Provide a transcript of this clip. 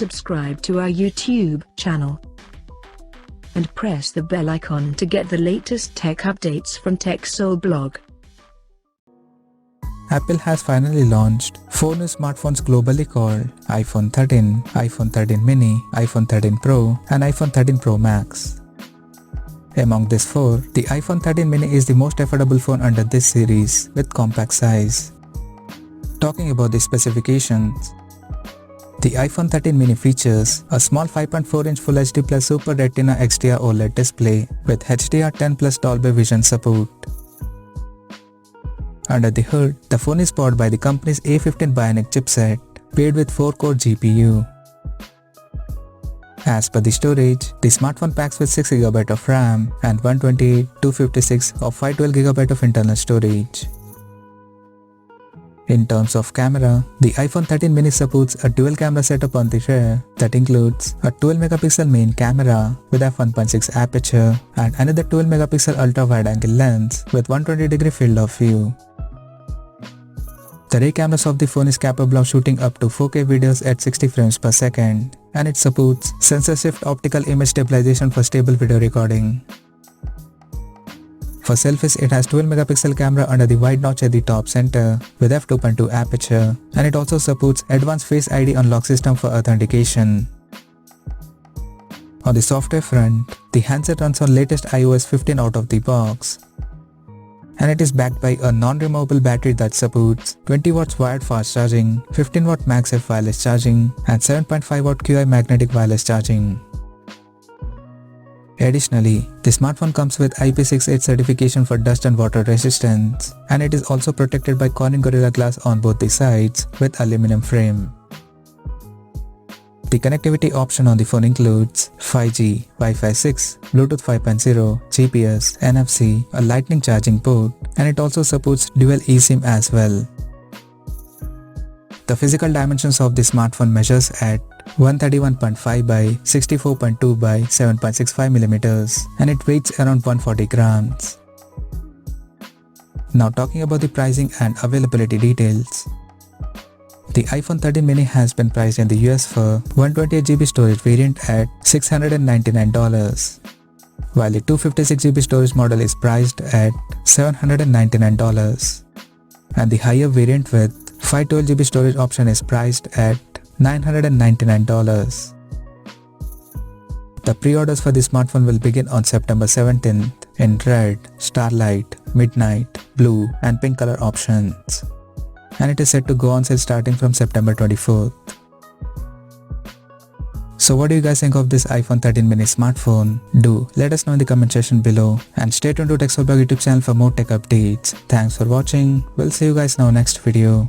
subscribe to our YouTube channel and press the bell icon to get the latest tech updates from TechSole Blog. Apple has finally launched 4 new smartphones globally called iPhone 13, iPhone 13 mini, iPhone 13 Pro and iPhone 13 Pro Max. Among these 4, the iPhone 13 mini is the most affordable phone under this series with compact size. Talking about the specifications, the iPhone 13 mini features a small 5.4-inch Full HD Plus Super Retina XDR OLED display with HDR10 Plus Dolby Vision support. Under the hood, the phone is powered by the company's A15 Bionic chipset, paired with 4-core GPU. As per the storage, the smartphone packs with 6GB of RAM and 128, 256 or 512GB of internal storage. In terms of camera, the iPhone 13 mini supports a dual camera setup on the rear that includes a 12MP main camera with f1.6 aperture and another 12MP ultra-wide-angle lens with 120° field of view. The rear cameras of the phone is capable of shooting up to 4K videos at 60 frames per second, and it supports sensor shift optical image stabilization for stable video recording. For selfies, it has 12MP camera under the wide notch at the top center with f2.2 aperture, and it also supports advanced Face ID unlock system for authentication. On the software front, the handset runs on latest iOS 15 out of the box, and it is backed by a non-removable battery that supports 20W wired fast charging, 15W MagSafe wireless charging and 7.5W QI magnetic wireless charging. Additionally, the smartphone comes with IP68 certification for dust and water resistance, and it is also protected by Corning Gorilla Glass on both the sides with aluminum frame. The connectivity option on the phone includes 5G, Wi-Fi 6, Bluetooth 5.0, GPS, NFC, a lightning charging port, and it also supports dual eSIM as well. The physical dimensions of the smartphone measures at 131.5 by 64.2 by 7.65mm, and it weighs around 140 grams. Now talking about the pricing and availability details. The iPhone 13 mini has been priced in the US for 128GB storage variant at $699, while the 256GB storage model is priced at $799, and the higher variant with 512GB storage option is priced at $999. The pre-orders for the smartphone will begin on September 17th in red, starlight, midnight, blue and pink color options, and it is set to go on sale starting from September 24th. So what do you guys think of this iPhone 13 mini smartphone? Do let us know in the comment section below, and stay tuned to TechSole Blog YouTube channel for more tech updates. Thanks for watching. We'll see you guys now next video.